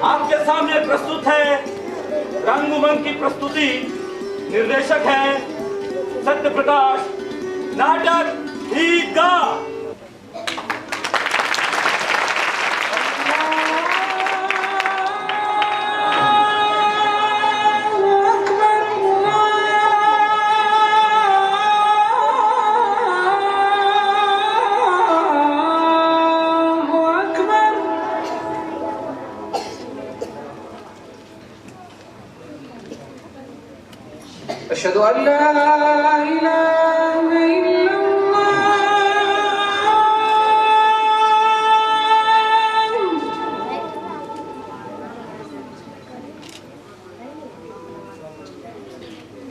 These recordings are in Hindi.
आपके सामने प्रस्तुत है रंगमंच की प्रस्तुति। निर्देशक है सत्य प्रकाश। नाटक गीत गा। अशहदु अल्ला इलाहा इल्लल्लाह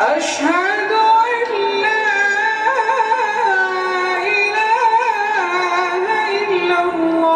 अशहदु अल्ला इलाहा इल्लल्लाह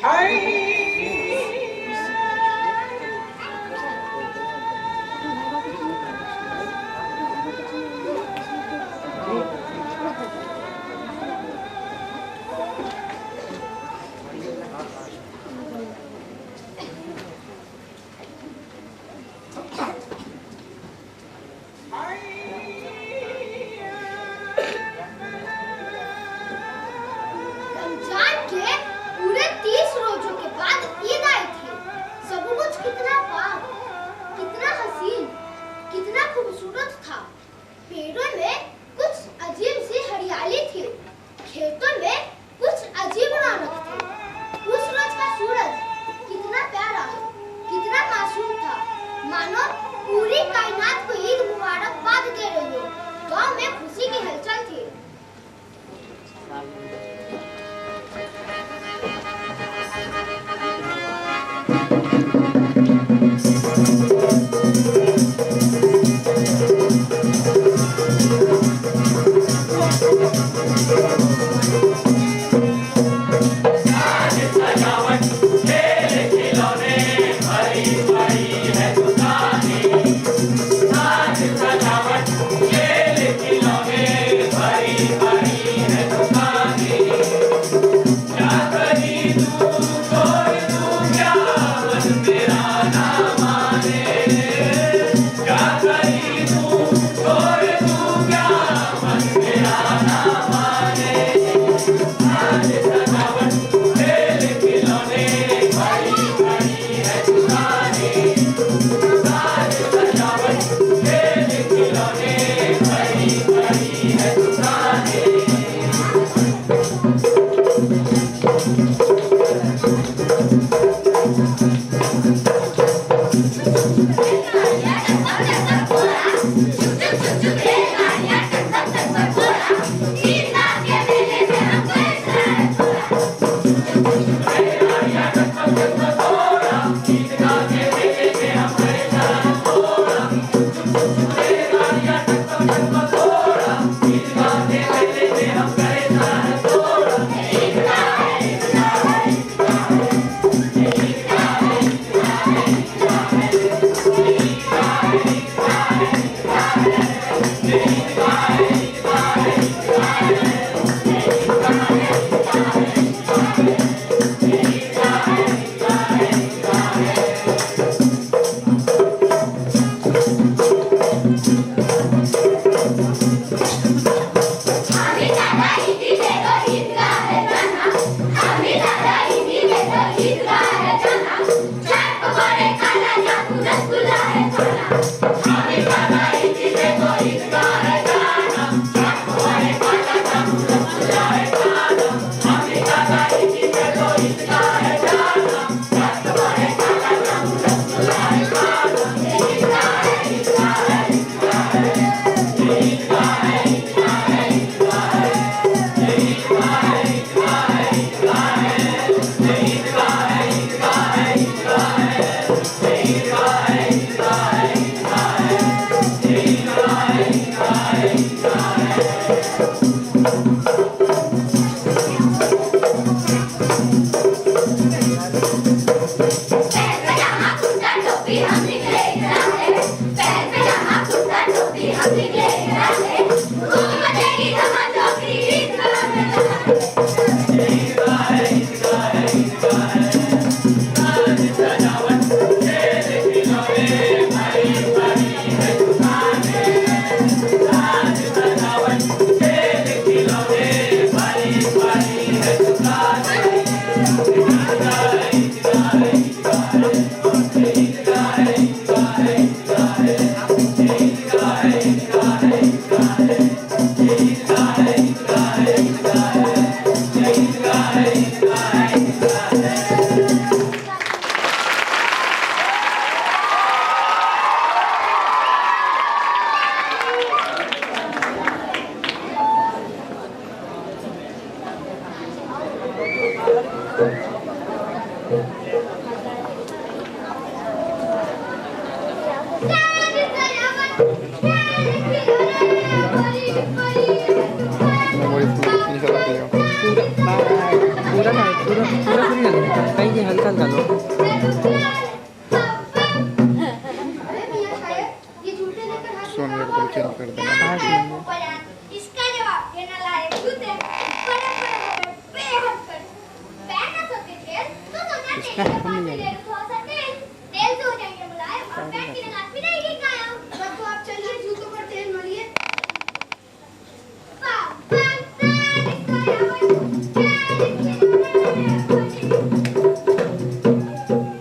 Thank you. बिल्कुल चेंज कर देना। इसका जवाब देना लायक जूते बड़े बड़े हो गए बेहद कर पहना सकते थे तो सोचा तेल में पानी ले लो थोड़ा सा तेल से हो जाएंगे मुलायम और पैंट की लगात भी रहेगी कायम। बस तो आप चलिए जूतों पर तेल मलिए।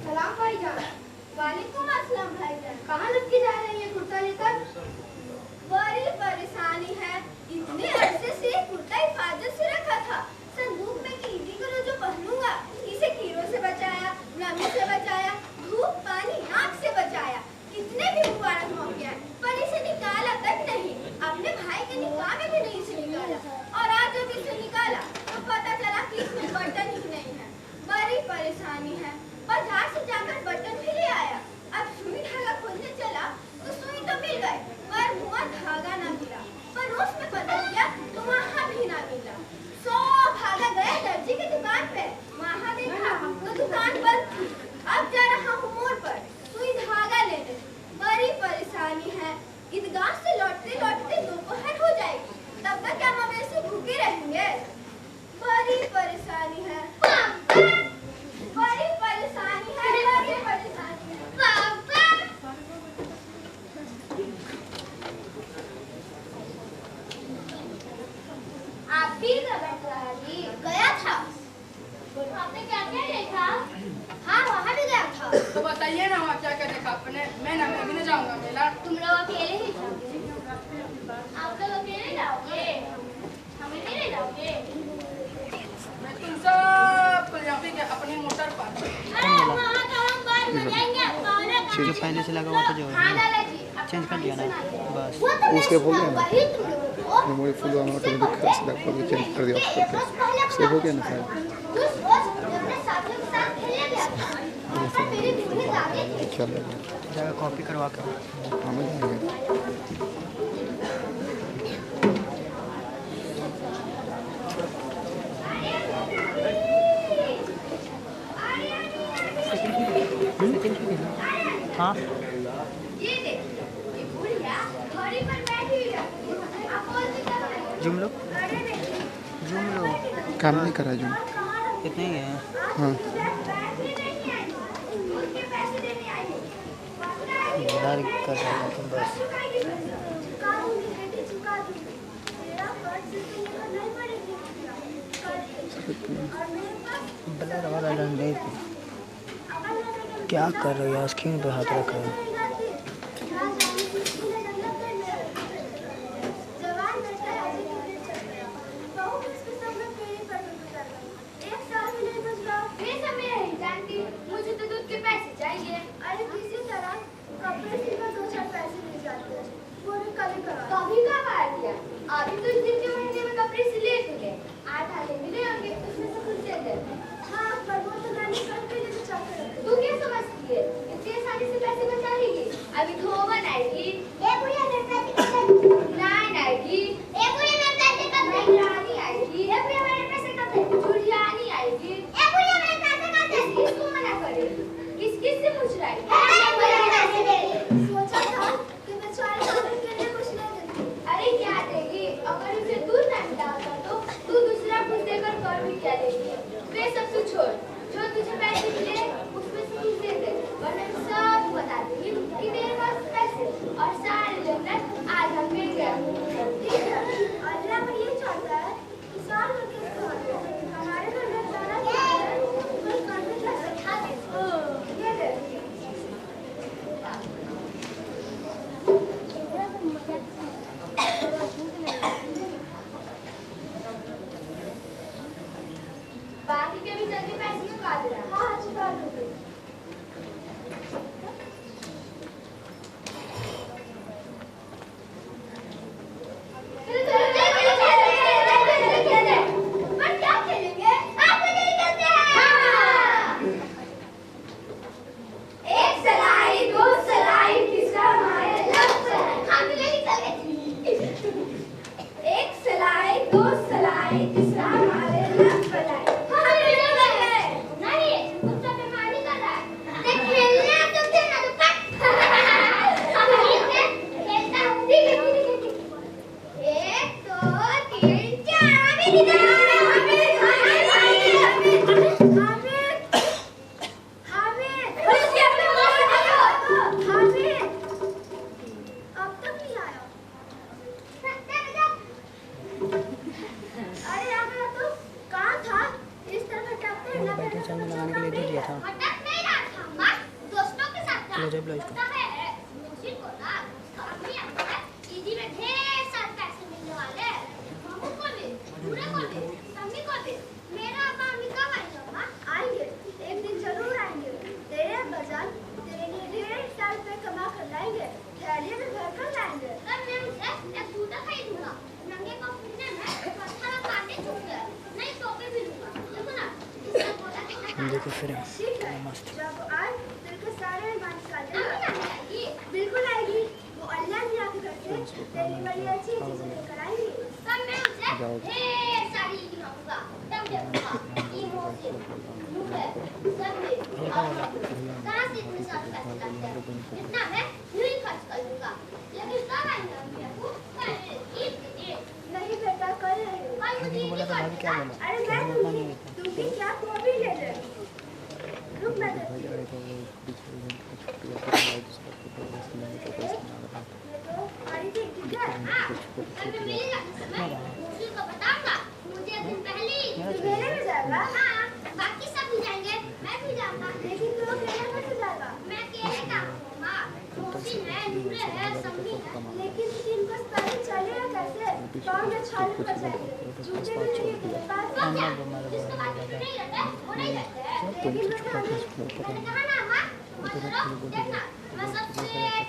सलाम भाईजान। वालेकुम अस्सलाम भाईजान। कहाँ लटकी जा रही है कुर्ता लेकर? बड़ी परेशानी है। इतने अरसे से कुर्ता हिफाजत से रखा था संदूक में कि इसी करो जो पहनूंगा। इसे कीड़ों से बचाया, नमी से बचाया, धूप पानी आग से बचाया। कितने भी मुबारक मौके आए पर इसे निकाला तक नहीं। अपने भाई के निकाह में भी नहीं इसे निकाला और आज जब इसे निकाला तो पता चला कि इसमें बटन ही नहीं है। बड़ी परेशानी है। बाजार से जाकर बटन भी ले आया। अब सुई धागा खोलने चला तो सुई तो मिल गई पर हुआ धागा ना मिला। पड़ोस में पता किया तो वहाँ भी ना मिला। सो भागा गया दर्जी की दुकान पे। वहाँ देखा तो दुकान बंद थी। अब जा रहा हूँ मोड़ पर सुई धागा लेने। बड़ी परेशानी है। ईदगाह से लौटते लौटते दोपहर हो जाएगी। तब तक क्या मवेशी भूखे रहेंगे? बड़ी परेशानी है। बड़ी परेशानी है। बड़ी परेशानी है। आप भी गया था। आपने क्या क्या देखा? हाँ वहाँ भी गया था। तो बताइए ना वहाँ क्या क्या देखा आपने? मैं भी नहीं जाऊँगा मेला। तुम लोग अकेले ही जाओगे? आप लोग अकेले जाओगे? हमें नहीं ले जाओगे? मैं तुम सबको ले जाऊँगी कि अपनी मोटर पर। अरे वहाँ तो हम बाद में जाएंगे। जो पहले से लगा हुआ था जो हाँ लाला जी चेंज कर दिया ना बस। वो तो उसके बोल दिया ना। वही तुम लोगों को मेमोरी फुल ऑटोमेटिक चेंज कर दिया उसको। से हो गया ना शायद। उस रोज अपने साथियों के साथ खेलने गया था। और मेरी बिजली दादी थी। क्या लगा? जगह कॉपी करवा कर समझ नहीं गया। हाँ ये देख ये बुढ़िया घोड़ी पर बैठी हुई है। आप बोल सकते हो जुम लो अरे नहीं जुम लो काम नहीं करा जो। इतने ही है। हाँ उनके पैसे देने आई हूँ। डर कर रहा है तुम बस। बड़ा रवा नहीं क्या कर रहे हो? स्क्रीन पे हाथ रख रहे हो। मुझे तो दूध के पैसे चाहिए। अरे किसी तरह कपड़े सिलकर 2-4 पैसे मिल जाते हैं। वो भी कभी कब आ गया? अभी तो इस दिन के महीने में कपड़े सिले थे। 8 आने मिले होंगे उसमें से कुछ दे दे। हाँ पर वो तो गाड़ी करके लेके चलते रहते। तू क्या समझती है इतनी आसानी से पैसे बचा लेगी? अभी धोबन आएगी। ए बुढ़िया मेरे पैसे कब देगी? नाइन आएगी। ए बुढ़िया मेरे पैसे कब देगी? रानी आएगी। ए बुढ़िया मेरे पैसे कब देगी? जुलियानी आएगी। ए बुढ़िया मेरे पैसे कब देगी? किसको मना करेगी? किस से पूछ रहा है? पैसे देगी। सोचा था कि बेचारे खाने के लिए कुछ नहीं देगी। अरे क्या देगी? अगर उसे दूध ना मिला होता तो तू दूसरा कुछ देकर कर भी क्या लेगी? वे सब तू छोड़। जो तुझे पैसे मिले उसमें से कुछ दे दे वरना मैं सब बता दूंगी कि तेरे पास पैसे और सारे जन्नत आज हम मिल गए। अल्लाह पर ये चाहता है कि साल भर के हमारे घर में सारा क्या है कोई कर भी कर सकता है। ये दे बाकी के भी जल्दी पैसे चुका देना। हाँ चुका दूंगी। लो इसको। पता है मुझे को ना अम्मी अंकल ईदी में ढेर सारे पैसे मिलने वाले हैं। मामू को भी, पूरे को भी, मम्मी को भी। मेरा अब्बा अम्मी कब आएंगे अम्मा? आएंगे, एक दिन जरूर आएंगे। तेरे अब्बाजान तेरे लिए ढेर सारे रुपए कमा कर लाएंगे, थैली में भर कर लाएंगे। तब मैं उसे एक जूता खरीदूंगा। नंगे पाँव घूमने में पत्थर और कांटे चुभते हैं। नई टोपी भी लूंगा। देखो ना, इससे बोला कितना देखो फिर ठीक है, मस्त। जब आए दिल के सारे अरमान निकाल देंगे। बिल्कुल आएगी, वो अल्लाह ने आके करके तेरी बड़ी अच्छी चीजें लेकर आएंगी। तब मैं उसे ढेर सारी ईद मांगूंगा, तब देखूंगा ईमो से मुझे सब में कहाँ से इतने सारे पैसे लाते हैं? इतना मैं यूं ही खर्च कर लूंगा। लेकिन कब आएंगे अम्मी अब्बू? कल ईद के दिन। नहीं बेटा, कल नहीं, कल मुझे ईद की भाभी क्या बोला? अरे मैं दूंगी, दूंगी क्या? तू अभी ले ले। रुक मैं भाई देती आए तो वो पीछे उनका छुट्टी आता है दूसरा को तो बस नहीं तो पैसे ना लगा ये तो हमारी थी, ठीक है? हाँ, कल मैं मिलेगा किस समय? मुझे को बताऊंगा। मुझे दिन पहले ही तू मेले में जाएगा? हाँ, बाकी सब भी जाएंगे, मैं भी जाऊंगा। लेकिन तू अकेले कैसे जाएगा? मैं अकेले क्या करूंगा? मोहसिन है, नूरे है, समी है। लेकिन तू दिन बस पहले चलेगा कैसे? पाँव में छाले पड़ जाएंगे, जूते भी नहीं है तेरे पास। तो क्या? जिसके पास जूते नहीं रहते, वो नहीं रहते। लेकिन मैं क्या मैंने कहा ना अम्मा, मत करो, देखना, मैं सबसे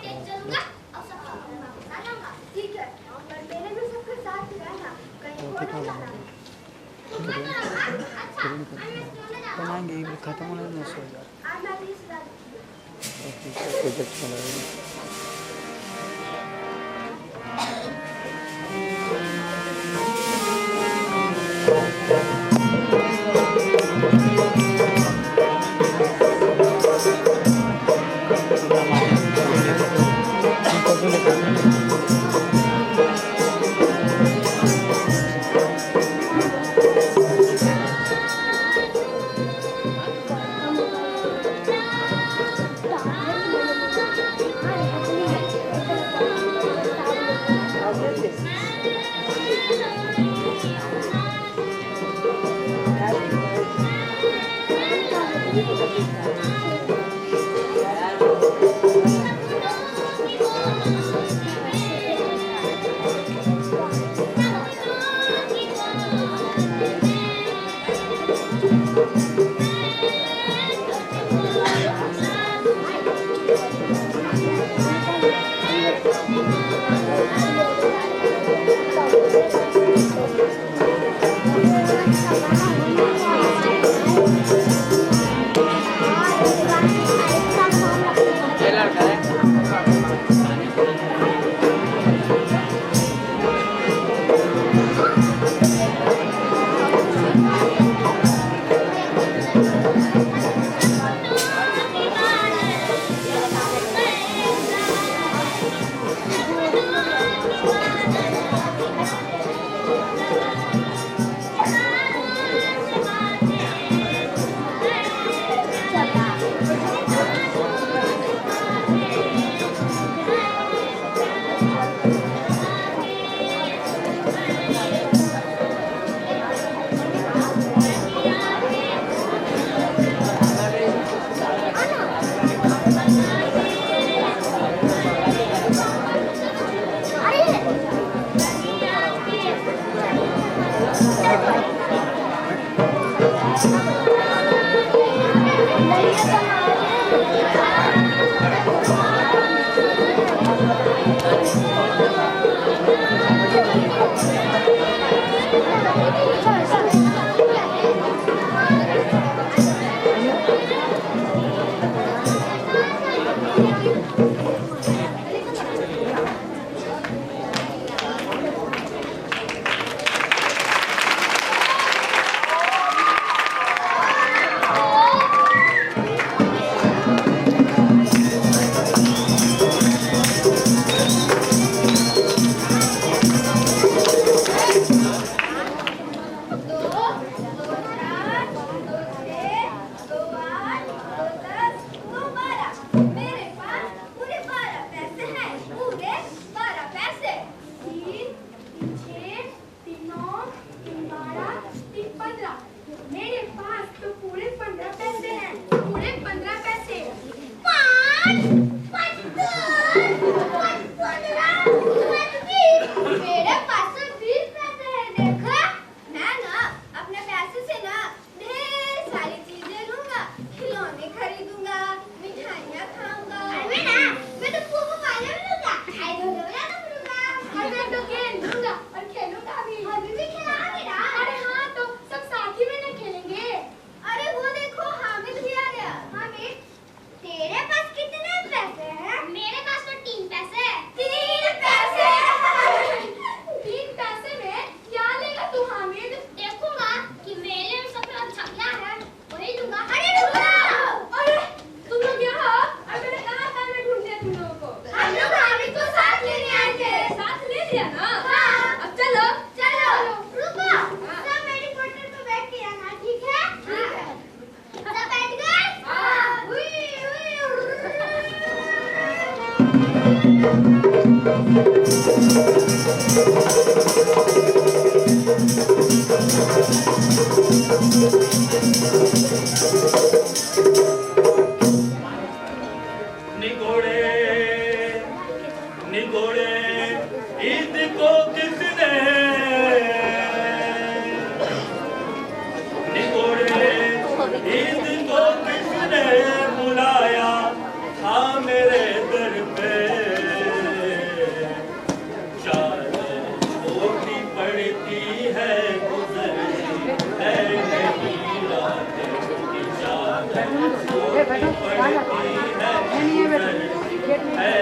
तेज चलूंगा और सबको अपने वापस आ जाऊंगा। ठीक है, पर मेरे भी सबके साथ ही रहना, कहीं को नहीं जाना। तुम क्या करो अम्मा? अच्छा, मैं सोने जा रहा हूँ। बनाएंगे ये खत्म होने में 900,000। आज मैं भी इस रात प्रोजेक्ट बनाएंगे। आज निगोड़े निगोड़े ईद को किसने निगोड़े ईद को किसने बुलाया था मेरे दर पे चादर छोटी पड़ती है गुजरती है नहीं रातें की चादर छोटी पड़ती है गुजरती है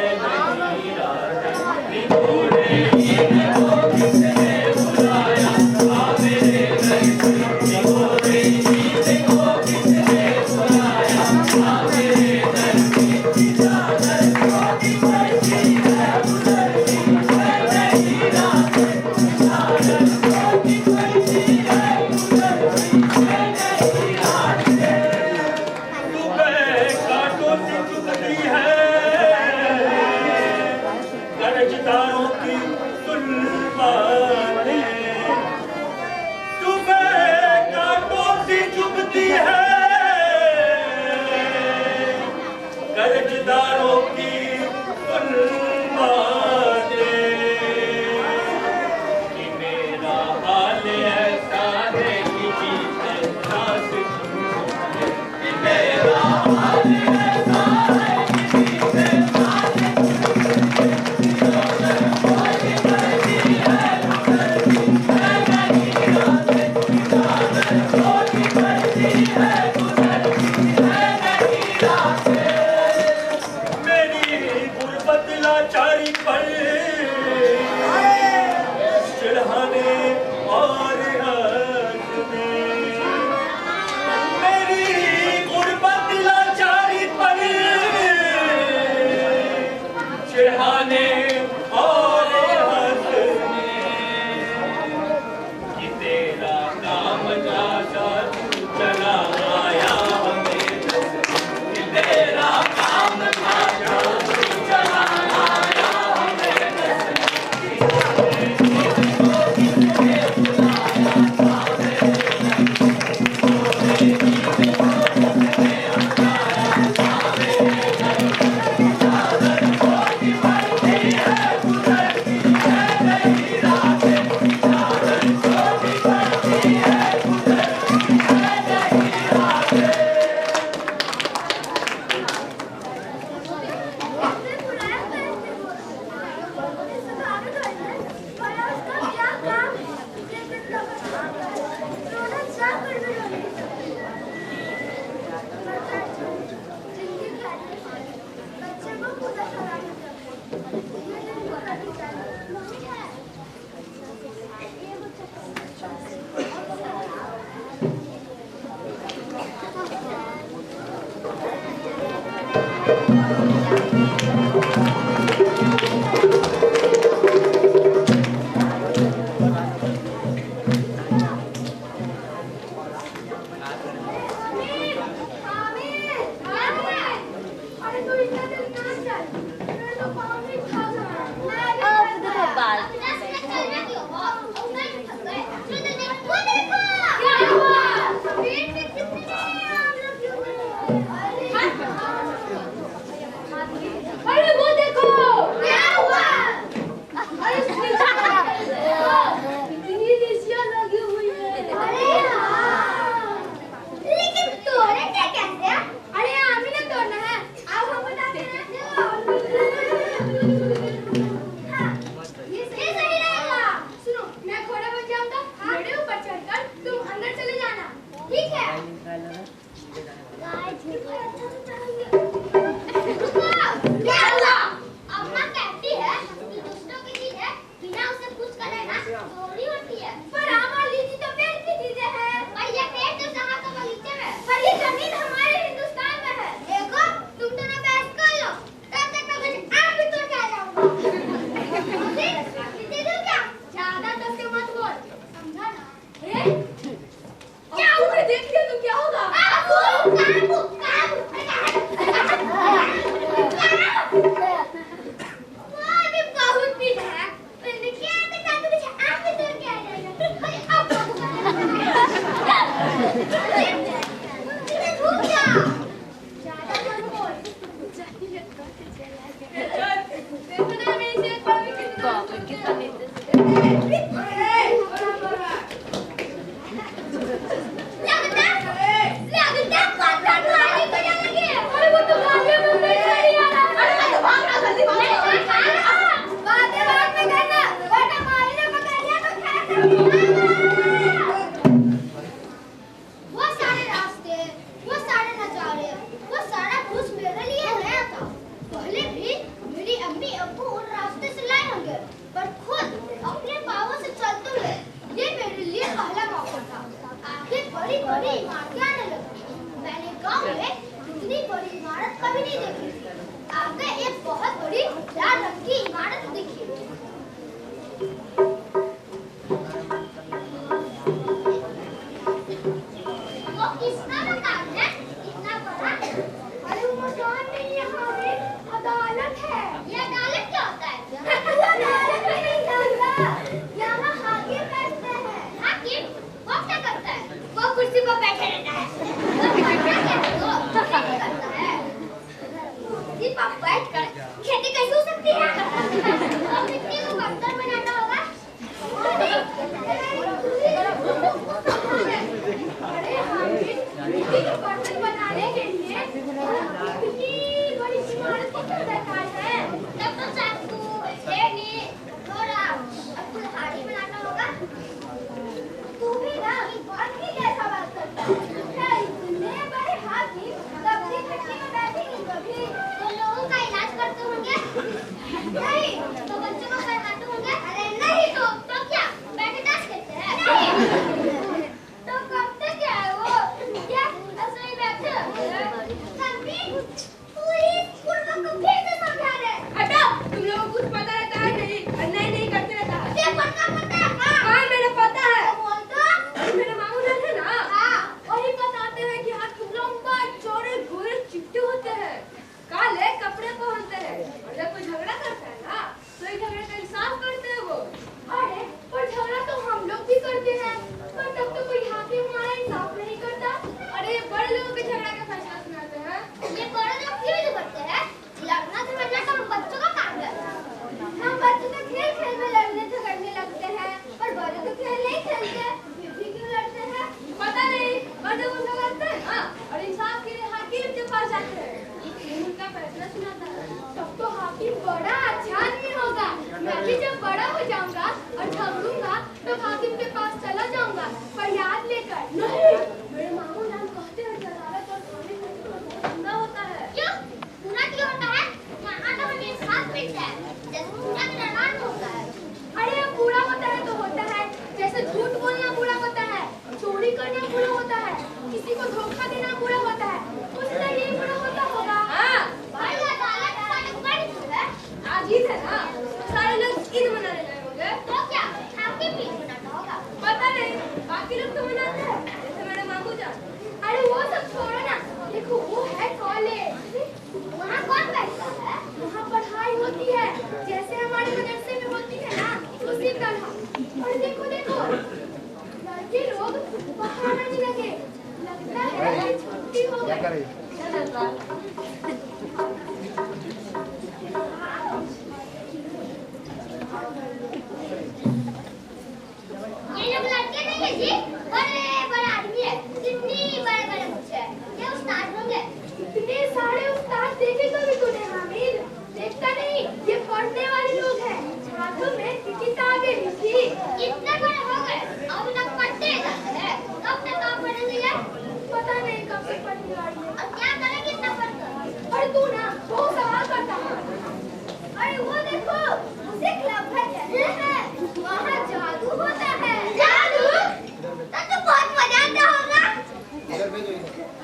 नहीं रातें निगोड़े ईद को किसने बुलाया था मेरे दर पे निगोड़े ईद को किसने बुलाया था मेरे दर पे चादर छोटी पड़ती है गुजरती है नहीं रातें चादर छोटी पड़ती है गुजरती है नहीं रातें सुबह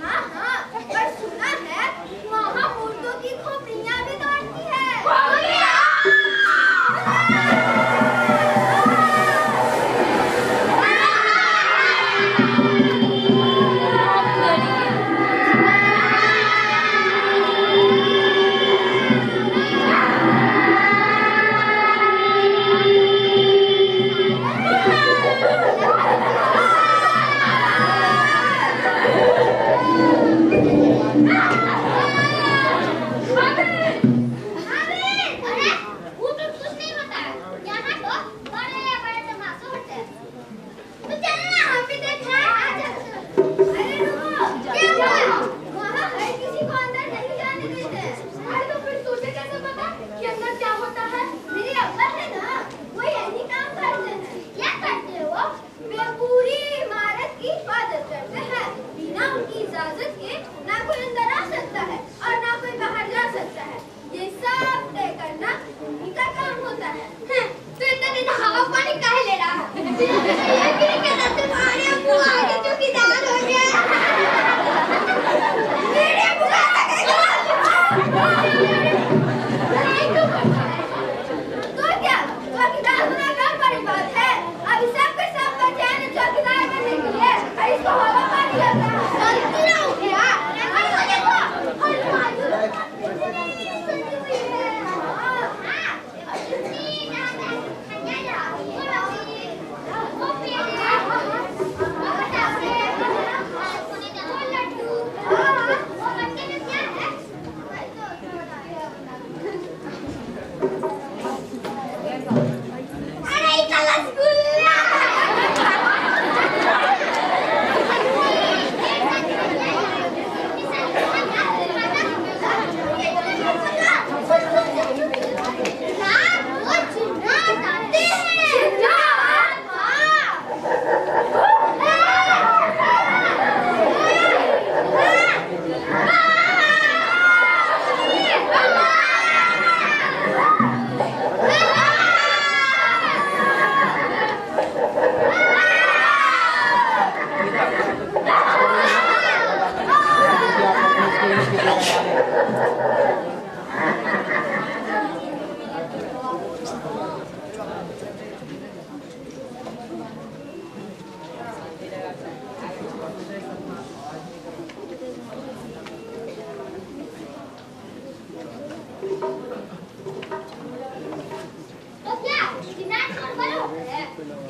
हाँ, और सुना है वहाँ मुर्दों की खोपड़ियाँ भी दौड़ती है।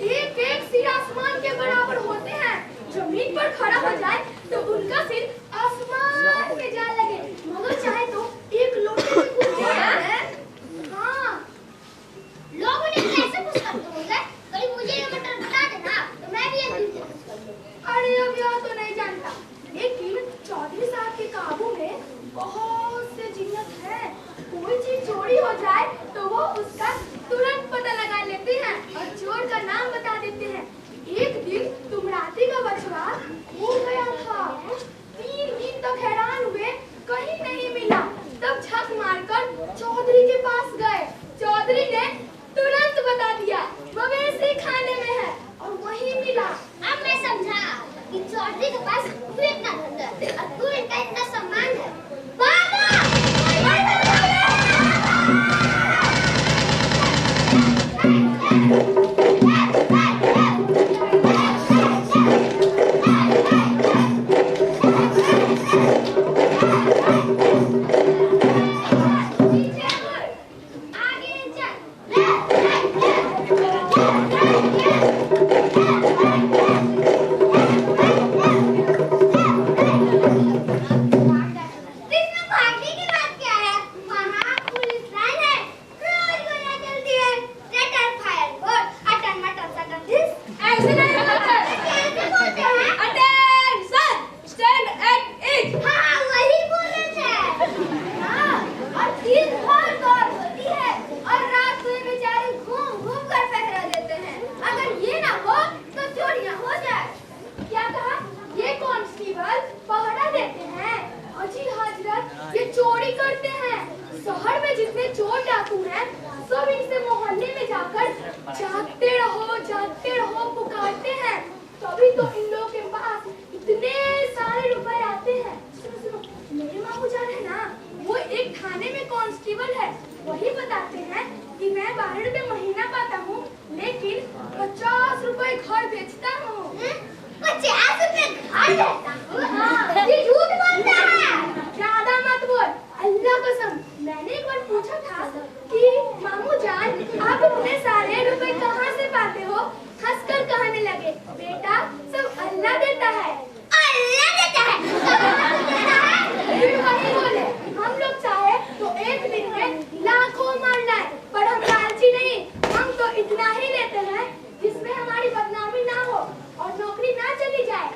एक एक सिर आसमान के बराबर होते हैं। जमीन पर खड़ा हो जाए तो उनका सिर आसमान में जा लगे, मगर चाहे तो एक लोटे में कूद जाए। हाँ, लोग उन्हें कैसे पुश करते होंगे? कहीं मुझे ये मटर बता देना, तो मैं भी एक दिन से पुश कर लूँगा। अरे अब यह तो नहीं जानता, लेकिन चौधरी साहब के काबू में बहुत से जिन्नत हैं। कोई चीज चोरी हो जाए तो वो उसका तुरंत पता लगा लेते हैं और चोर का नाम बता देते हैं। एक दिन तुमराती का बछड़ा खो गया था। 3 दिन तक हैरान हुए, कहीं नहीं मिला। तब झक मारकर चौधरी के पास गए। चौधरी ने तुरंत बता दिया, मवेशी खाने में है, और वहीं मिला। अब मैं समझा कि चौधरी के पास तू इतना धन है और तू इनका इतना सम्मान है। जागते रहो पुकारते हैं, तभी तो इन लोगों के पास इतने सारे रुपए आते हैं। सुनो सुनो, मेरे मामू जान है ना, वो एक थाने में कांस्टेबल है। वही बताते हैं कि मैं 12 रुपए महीना पाता हूँ, लेकिन 50 रुपए घर बेचता हूँ। 50 रुपए घर बेचता हूँ? हाँ, ये झूठ बोलता है। ज्यादा मत बोल, अल्लाह कसम। मैंने एक बार पूछा था कि मामू जान आप इतने सारे रुपए कहाँ से पाते हो? हंसकर कहने लगे, बेटा सब अल्लाह देता है। अल्लाह देता है? फिर वही बोले, हम लोग चाहे तो एक दिन में लाखों मान लाए, पर हम लालची नहीं। हम तो इतना ही लेते हैं जिसमें हमारी बदनामी ना हो और नौकरी ना चली जाए।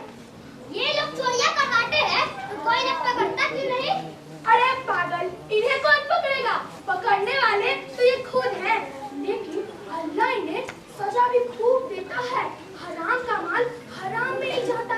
ये लोग चोरियां करवाते हैं, तो कोई न पकड़ता क्यों नहीं? अरे पागल, इन्हें कौन पकड़ेगा? पकड़ने वाले तो ये खुद हैं। लेकिन अल्लाह इन्हें सजा भी खूब देता है। हराम का माल हराम में ही जाता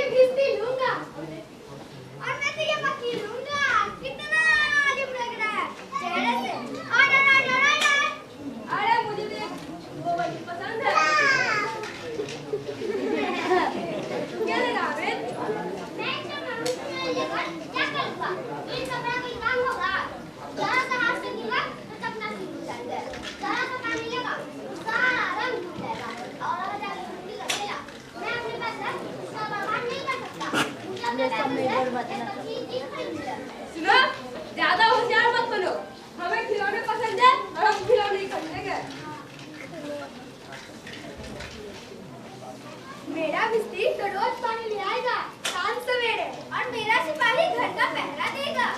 मैं किस्ती लूंगा और मैं तो ये मक्खी लूंगा। कितना अजीब लग रहा है चेहरे से। अरे मुझे भी वो वाली पसंद है। क्या लेगा आमिर? मैं तो मम्मी लेकर क्या करूंगा? इन कपड़ा कोई काम होगा? जरा सा हाथ से गिरा तो सपना सीख हो जाएगा। जरा सा पानी लगा सारा रंग धुल जाएगा और आधा लग जाएगा। मैं अपने पास है उसका बर्बाद नहीं कर सकता। मुझे अपने पैसे से चीज खरीदनी है। सुनो, ज्यादा होशियार मत बनो। हमें खिलौने पसंद है और हम खिलौने ही खरीदेंगे। मेरा मिस्त्री तो रोज पानी ले आएगा शाम सवेरे और मेरा सिपाही घर का पहरा देगा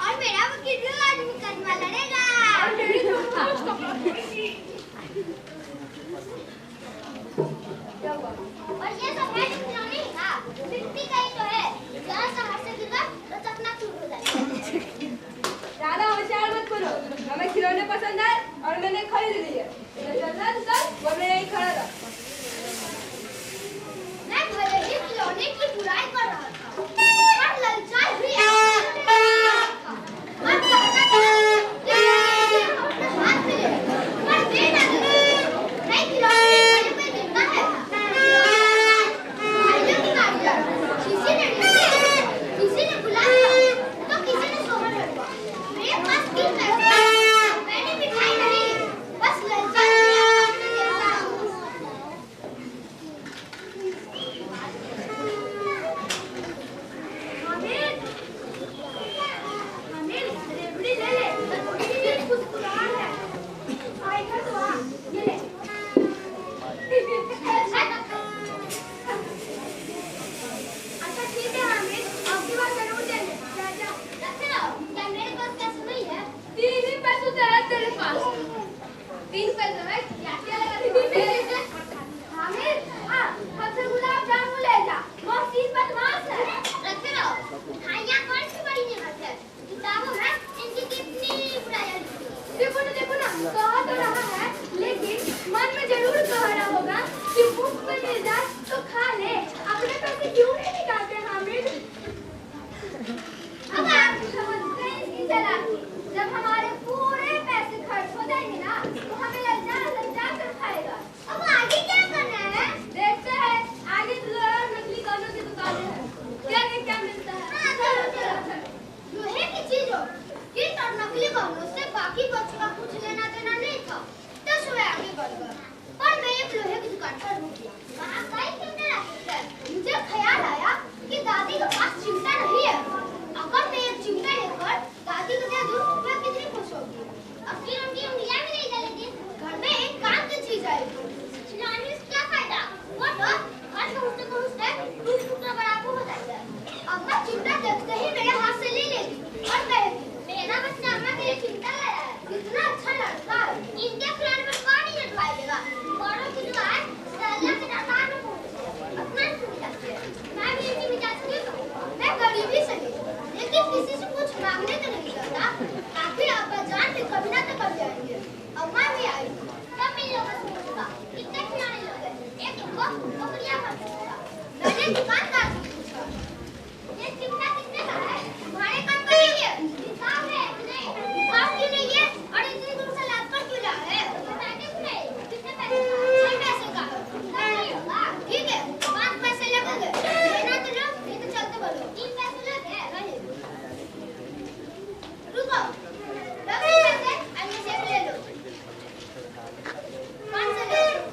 और मेरा वकील रोज मुकदमा लड़ेगा। और मेरी धूम उसको पकड़ेगी। क्या हुआ? और ये सब है खिलौने ही ना, मिट्टी का ही तो है। जरा सा हाथ से गिरा तो चकना चूर हो जाएगा। ज्यादा होशियार मत बनो। हमें खिलौने पसंद है और मैंने खरीद लिए। चलना तो चल, वरना यहीं खड़ा रह। मैं भले ही खिलौने की बुराई कर रहा था पर ललचाई हुई आंखें से और कहता था कि ये अपने हाथ में ले पर वे ना नहीं खिलौने बड़े पे देता है। भाइयों की गाड़ियाँ किसी ने बुलाया तो किसी ने सोहर लड़वा। मेरे पास 3 पैसे मैंने मिठाई नहीं बस ललचाई हुई आंखें से देखता हूँ। अनिल रेवड़ी ले ले ये पुस्तकान है आएगा तो आ ये ले। अच्छा ठीक है अनिल अब की बार जरूर दे ले। जा रखे रहो। क्या मेरे पास पैसे नहीं है? 3 ही पैसों से है तेरे पास। 3 पैसे है क्या लगा अनिल आ हमसे गुलाब जामुन ले जा। बहुत चीज बदमाश है। रखे रहो। मिठाइयाँ कौन सी बड़ी नियमत है? किताबों में इनकी कितनी बुराइयां लिखी हैं। देखो ना कहा तो रहा है लेकिन मन में जरूर कह रहा होगा कि मुफ्त में मिल जाए तो खा ले। अपने पैसे क्यों नहीं निकालते हामिद? अब आप समझते हैं इसकी चालाकी। जब हमारे पूरे पैसे खर्च हो जाएंगे ना तो हमें लज्जा कर खाएगा। अब आगे क्या करना है? देखते हैं आगे तो नकली कानों की दुकानें हैं। क्या मिलता है? लोहे की चीजों किट और नकली गहनों से बाकी बच्चों का कुछ लेना देना नहीं था। 10 रुपए आगे बढ़ गए पर मैं एक लोहे की दुकान पर रुक गया। वहाँ कई चिमटे रखे थे। मुझे ख्याल आया कि दादी के पास चिमटा नहीं है। अगर मैं एक चिमटा लेकर दादी को दे दूँ तो वह कितनी खुश होगी। अपनी उनकी उंगलियां भी नहीं जलेगी। घर में एक काम की चीज आएगी। चिल्लाने से क्या फायदा? वो तो घर पहुँचते टूट बराबर हो जाएगा। अम्मा चिमटा देखते ही मेरे हाथ से ले लेगी और कहेगी मेरा बच्चा अम्मा के लिए चिमटा लाया है। कितना अच्छा लड़का है। इनके खिलाने में कौन ही लटवाएगा? बड़ों की दुआ है अल्लाह के दरबार में पहुंचे। अपना सुविधा से मैं भी इनकी मिजाज की मैं गरीबी से लेकिन किसी से कुछ मांगने तो नहीं जाता। आखिर अब्बा जान भी कभी ना तो कर जाएंगे। अम्मा भी आई तब इन लोगों से पूछा कितने खिलाने लगे? एक को बकरियां खा सकता। मैंने दुकानदार से पूछा ये चिमटा कितने का है? तुम्हारे काम का नहीं है। हिसाब है नहीं हिसाब क्यों नहीं है और इतनी दूर से लाद कर क्यों लाए हैं? बताते क्यों नहीं? कितने पैसे का? 6 पैसे का। नहीं होगा ठीक है 5 पैसे लगेंगे। लेना तो लो नहीं तो चलते बोलो। 3 पैसे लगे नहीं रुको लगे पैसे अन्य से ले लो। 5 से ले लो।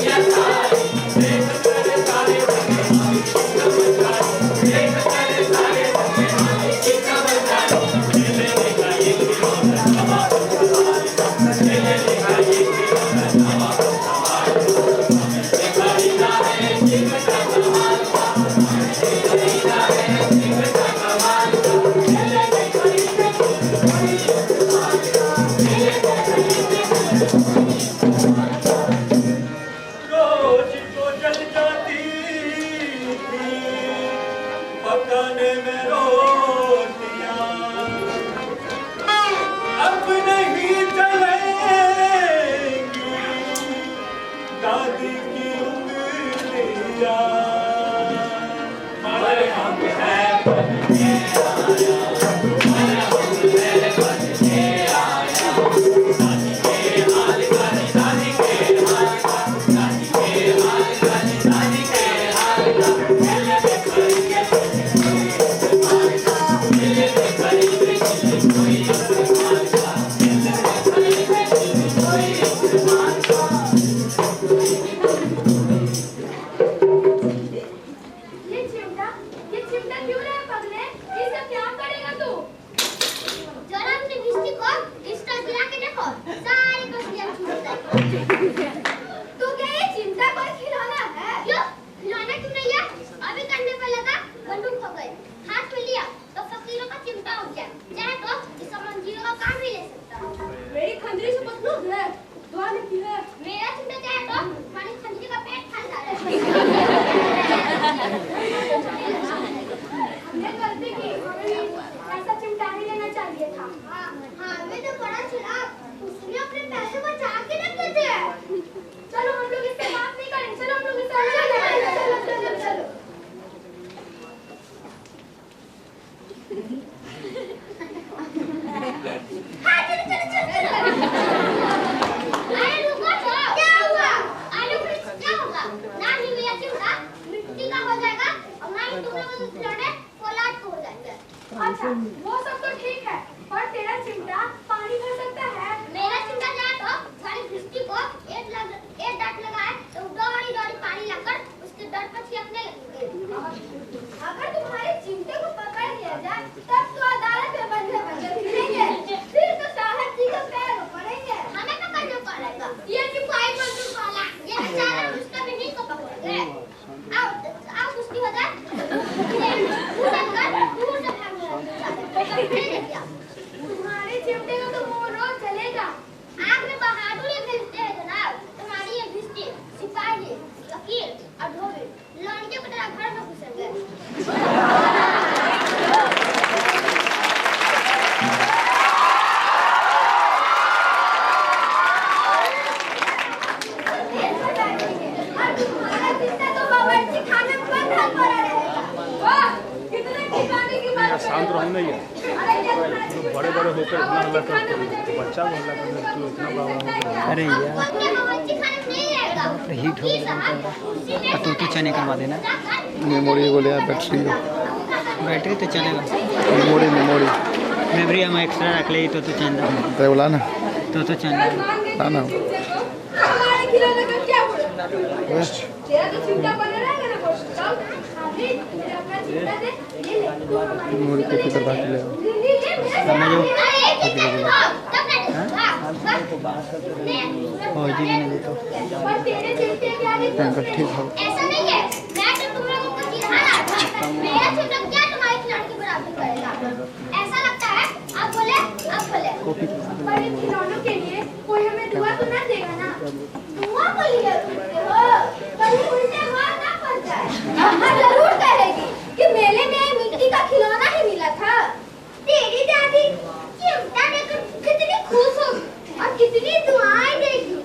Yes, दिया मरहम है बनने आया मरहम है बनने आया दादी के हाल का दादी के हाल का दादी के हाल का दादी के हाल का दिल में करके माल का दिल में करके कोई माल का दिल में करके कोई माल का ये चिमटा क्यों रहा है पगले? ये सब क्या करेगा तू? जरा अपनी दृष्टि को इस तरफ गिरा के देखो, सारी कस्तियां छूट जाएंगी। तू क्या ये चिमटा कोई खिलौना है? क्यों? खिलौना क्यों नहीं है? अभी करने पे लगा, बंदूक हो गई। हाथ में लिया तो फकीरों का चिमटा हो गया। चाहे तो इस मंजीरों का काम भी ले सकता है। मेरी खंजरी से बदलू है दुआ लिखी है मेरा चिमटा चाहे तो तुम्हारी खंजरी का पेट फाड़ डाले। हमने गलती की, हमें ऐसा चिमटा नहीं लेना चाहिए था। हाँ, हमें तो बड़ा चिराग, उसने अपने पैसे बचा के रखे थे। चलो हम लोग इससे बात नहीं करेंगे, चलो हम लोग इससे चलो। हाँ, चलो। अरे रुको तो, क्या हुआ? आलू फ्रिज क्या होगा? ना ही मेरा चिमटा मिट्टी का हो जाएगा और ना ही तुम लोगों के खिलौने फौलाद को हो जाएंगे। अच्छा वो सब तो ठीक है पर तेरा चिमटा पानी भर सकता है मेरा चिमटा जाए तो सारी दृष्टि को एक डांट लगाए तो दौड़ी पानी लाकर उसके डर पर छिड़कने लगेंगे। अगर तुम्हारे चिमटे को पकड़ लिया जाए तब तो अदालत में बंधे फिरेंगे, फिर तो साहब जी का पैर पड़ेंगे। हमें पकड़ना पड़ेगा। ये सिपाही बंदूक वाला ये बेचारा उसका भी नहीं को पकड़ेंगे। आओ कुश्ती हो जाए। दूर से तुम्हारे चिमटे का तो मोह रोज चलेगा। आग में बहादुरी मिलते हैं जनाब। तुम्हारी ये भिस्ती, सिपाही, वकील और धोबी लौंडियों की तरह घर में घुसेंगे। और तुम्हारा चिमटा तो बावर्ची खाने में बंद पड़ा रहेगा। वाह कितने ठिकाने की बात शांत रहो नहीं है अरे ये तुम्हारा चिमटा बड़े बड़े होकर इतना हल्ला करते हो बच्चा को हल्ला करते हो इतना बड़ा हो गया अरे यार अपने बावर्ची खाने में नहीं रहेगा। हीट हो गया तो चने करवा देना मेमोरी बोले यार बैटरी बैटरी तो चलेगा मेमोरी मेमोरी हम एक्स्ट्रा रख ले तो चंदा तो बोला ना तो चंदा ना ना हमारे खिलौने का क्या बोल तेरा तो चिमटा बना रहेगा ना बोल चल अभी तेरा अपना चिमटा दे ले तू हमारी मेमोरी को किधर बात ले समझ लो और जी ने दे तो तेरे चिमटे क्या अंकल ठीक हो ऐसा नहीं है। मैं तो तुम लोगों को चिढ़ा रहा था। मेरा चिमटा क्या तुम्हारी खिलौने की बराबरी करेगा? ऐसा लगता है आप बोले पर इन खिलौनों के लिए कोई हमें दुआ तो ना देगा ना दुआ को लिए घूमते हो, कहीं उल्टे मार ना पड़ जाए। अम्मा जरूर कहेगी कि मेले में मिट्टी का खिलौना ही मिला था। तेरी दादी चिमटा देखकर कितनी खुश होगी और कितनी दुआएं देगी।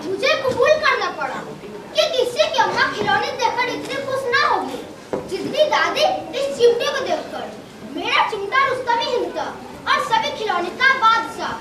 मुझे कबूल करना पड़ा कि किसी की अम्मा खिलौने देखकर इतनी खुश ना होगी जितनी दादी इस चिमटे को देखकर। मेरा चिमटा रुस्तम ही हिंदुस्तान और सभी खिलौने का बादशाह।